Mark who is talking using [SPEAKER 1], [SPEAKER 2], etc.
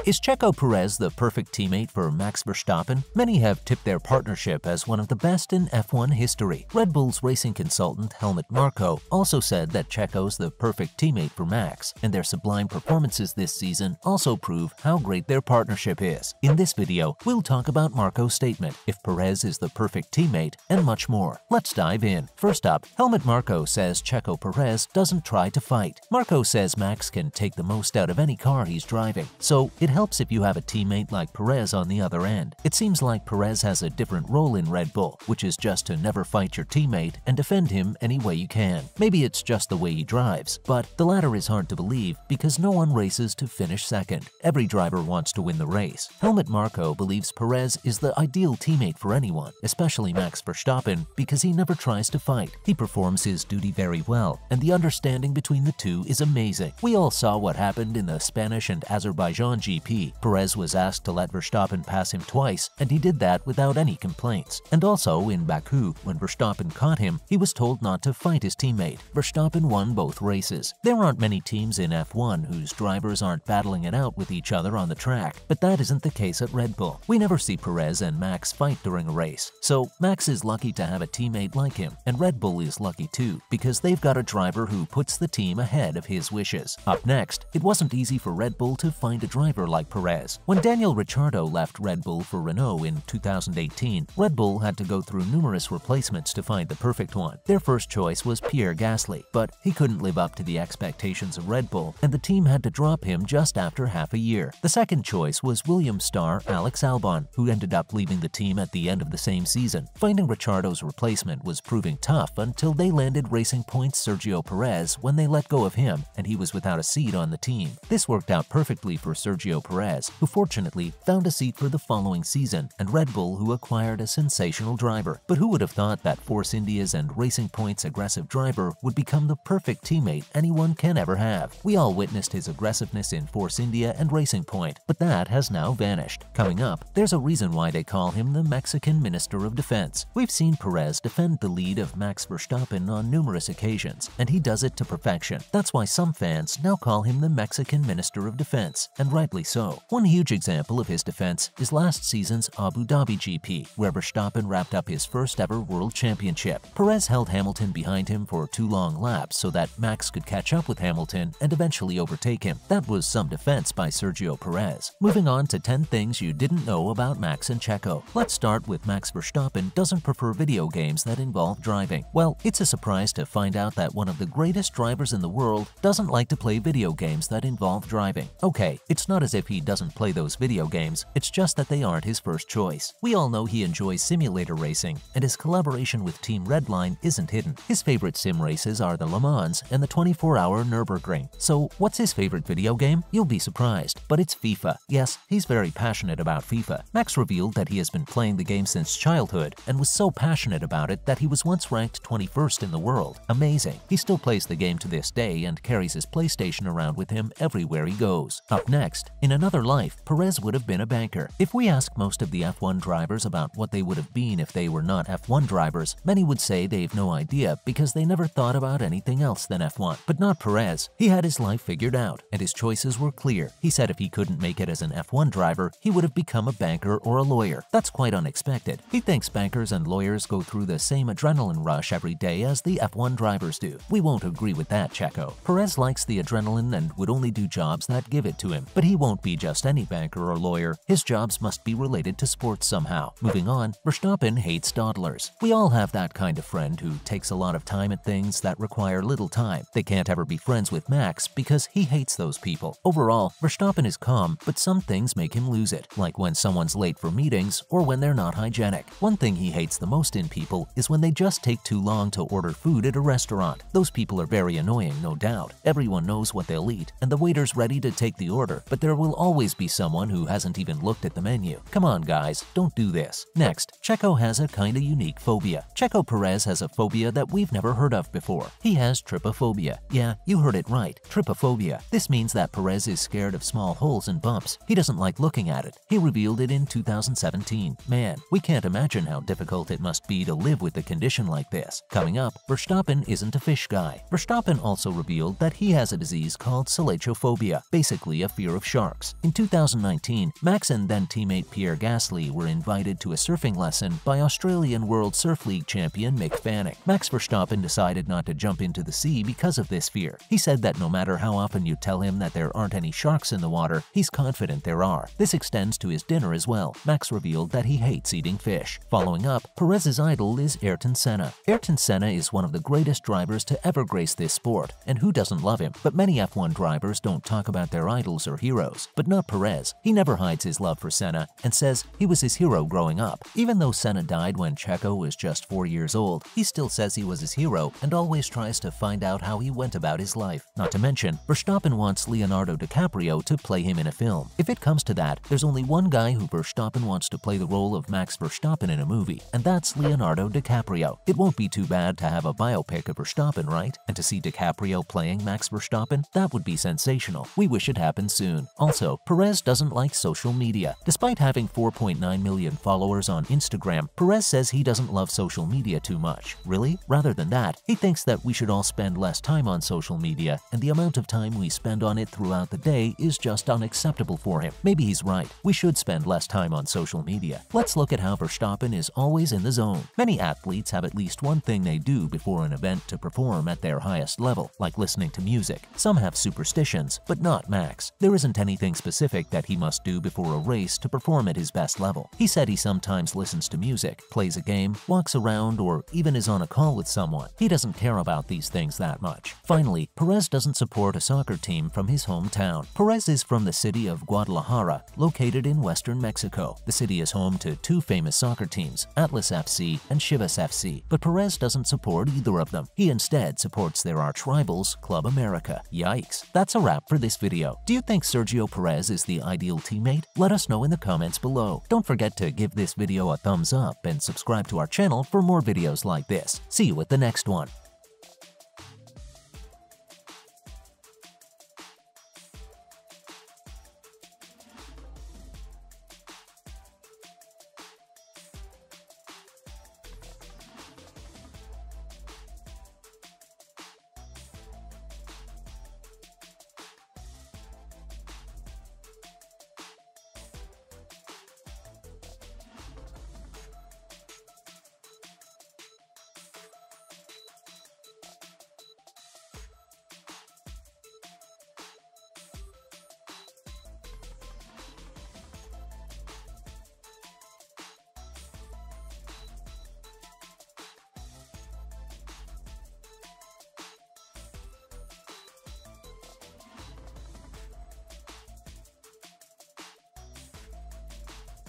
[SPEAKER 1] Is Checo Perez the perfect teammate for Max Verstappen? Many have tipped their partnership as one of the best in F1 history. Red Bull's racing consultant Helmut Marko also said that Checo's the perfect teammate for Max, and their sublime performances this season also prove how great their partnership is. In this video, we'll talk about Marko's statement, if Perez is the perfect teammate, and much more. Let's dive in. First up, Helmut Marko says Checo Perez doesn't try to fight. Marko says Max can take the most out of any car he's driving, so it helps if you have a teammate like Perez on the other end. It seems like Perez has a different role in Red Bull, which is just to never fight your teammate and defend him any way you can. Maybe it's just the way he drives, but the latter is hard to believe because no one races to finish second. Every driver wants to win the race. Helmut Marko believes Perez is the ideal teammate for anyone, especially Max Verstappen, because he never tries to fight. He performs his duty very well, and the understanding between the two is amazing. We all saw what happened in the Spanish and Azerbaijan GP. Perez was asked to let Verstappen pass him twice, and he did that without any complaints. And also in Baku, when Verstappen caught him, he was told not to fight his teammate. Verstappen won both races. There aren't many teams in F1 whose drivers aren't battling it out with each other on the track, but that isn't the case at Red Bull. We never see Perez and Max fight during a race. So Max is lucky to have a teammate like him, and Red Bull is lucky too, because they've got a driver who puts the team ahead of his wishes. Up next, it wasn't easy for Red Bull to find a driver like Perez. When Daniel Ricciardo left Red Bull for Renault in 2018, Red Bull had to go through numerous replacements to find the perfect one. Their first choice was Pierre Gasly, but he couldn't live up to the expectations of Red Bull, and the team had to drop him just after half a year. The second choice was Williams star Alex Albon, who ended up leaving the team at the end of the same season. Finding Ricciardo's replacement was proving tough until they landed Racing Point's Sergio Perez when they let go of him, and he was without a seat on the team. This worked out perfectly for Sergio Perez, who fortunately found a seat for the following season, and Red Bull, who acquired a sensational driver. But who would have thought that Force India's and Racing Point's aggressive driver would become the perfect teammate anyone can ever have? We all witnessed his aggressiveness in Force India and Racing Point, but that has now vanished. Coming up, there's a reason why they call him the Mexican Minister of Defense. We've seen Perez defend the lead of Max Verstappen on numerous occasions, and he does it to perfection. That's why some fans now call him the Mexican Minister of Defense, and rightly so. One huge example of his defense is last season's Abu Dhabi GP, where Verstappen wrapped up his first ever World Championship. Perez held Hamilton behind him for 2 long laps so that Max could catch up with Hamilton and eventually overtake him. That was some defense by Sergio Perez. Moving on to 10 things you didn't know about Max and Checo. Let's start with Max Verstappen doesn't prefer video games that involve driving. Well, it's a surprise to find out that one of the greatest drivers in the world doesn't like to play video games that involve driving. Okay, it's not as if he doesn't play those video games, it's just that they aren't his first choice. We all know he enjoys simulator racing, and his collaboration with Team Redline isn't hidden. His favorite sim races are the Le Mans and the 24-hour Nürburgring. So what's his favorite video game? You'll be surprised, but it's FIFA. Yes, he's very passionate about FIFA. Max revealed that he has been playing the game since childhood and was so passionate about it that he was once ranked 21st in the world. Amazing. He still plays the game to this day and carries his PlayStation around with him everywhere he goes. Up next, in another life, Perez would have been a banker. If we ask most of the F1 drivers about what they would have been if they were not F1 drivers, many would say they've no idea because they never thought about anything else than F1. But not Perez. He had his life figured out, and his choices were clear. He said if he couldn't make it as an F1 driver, he would have become a banker or a lawyer. That's quite unexpected. He thinks bankers and lawyers go through the same adrenaline rush every day as the F1 drivers do. We won't agree with that, Checo. Perez likes the adrenaline and would only do jobs that give it to him. But he won't be just any banker or lawyer. His jobs must be related to sports somehow. Moving on, Verstappen hates dawdlers. We all have that kind of friend who takes a lot of time at things that require little time. They can't ever be friends with Max because he hates those people. Overall, Verstappen is calm, but some things make him lose it, like when someone's late for meetings or when they're not hygienic. One thing he hates the most in people is when they just take too long to order food at a restaurant. Those people are very annoying, no doubt. Everyone knows what they'll eat, and the waiter's ready to take the order, but there will always be someone who hasn't even looked at the menu. Come on, guys, don't do this. Next, Checo has a kinda unique phobia. Checo Perez has a phobia that we've never heard of before. He has trypophobia. Yeah, you heard it right, trypophobia. This means that Perez is scared of small holes and bumps. He doesn't like looking at it. He revealed it in 2017. Man, we can't imagine how difficult it must be to live with a condition like this. Coming up, Verstappen isn't a fish guy. Verstappen also revealed that he has a disease called selachophobia, basically a fear of sharks. sharks. In 2019, Max and then teammate Pierre Gasly were invited to a surfing lesson by Australian World Surf League champion Mick Fanning. Max Verstappen decided not to jump into the sea because of this fear. He said that no matter how often you tell him that there aren't any sharks in the water, he's confident there are. This extends to his dinner as well. Max revealed that he hates eating fish. Following up, Perez's idol is Ayrton Senna. Ayrton Senna is one of the greatest drivers to ever grace this sport, and who doesn't love him? But many F1 drivers don't talk about their idols or heroes, but not Perez. He never hides his love for Senna and says he was his hero growing up. Even though Senna died when Checo was just 4 years old, he still says he was his hero and always tries to find out how he went about his life. Not to mention, Verstappen wants Leonardo DiCaprio to play him in a film. If it comes to that, there's only one guy who Verstappen wants to play the role of Max Verstappen in a movie, and that's Leonardo DiCaprio. It won't be too bad to have a biopic of Verstappen, right? And to see DiCaprio playing Max Verstappen, that would be sensational. We wish it happened soon. Also, Perez doesn't like social media. Despite having 4.9 million followers on Instagram, Perez says he doesn't love social media too much. Really? Rather than that, he thinks that we should all spend less time on social media, and the amount of time we spend on it throughout the day is just unacceptable for him. Maybe he's right. We should spend less time on social media. Let's look at how Verstappen is always in the zone. Many athletes have at least one thing they do before an event to perform at their highest level, like listening to music. Some have superstitions, but not Max. There isn't anything specific that he must do before a race to perform at his best level. He said he sometimes listens to music, plays a game, walks around, or even is on a call with someone. He doesn't care about these things that much. Finally, Perez doesn't support a soccer team from his hometown. Perez is from the city of Guadalajara, located in western Mexico. The city is home to two famous soccer teams, Atlas FC and Chivas FC, but Perez doesn't support either of them. He instead supports their arch rivals, Club America. Yikes. That's a wrap for this video. Do you think Sergio Perez is the ideal teammate? Let us know in the comments below. Don't forget to give this video a thumbs up and subscribe to our channel for more videos like this. See you at the next one.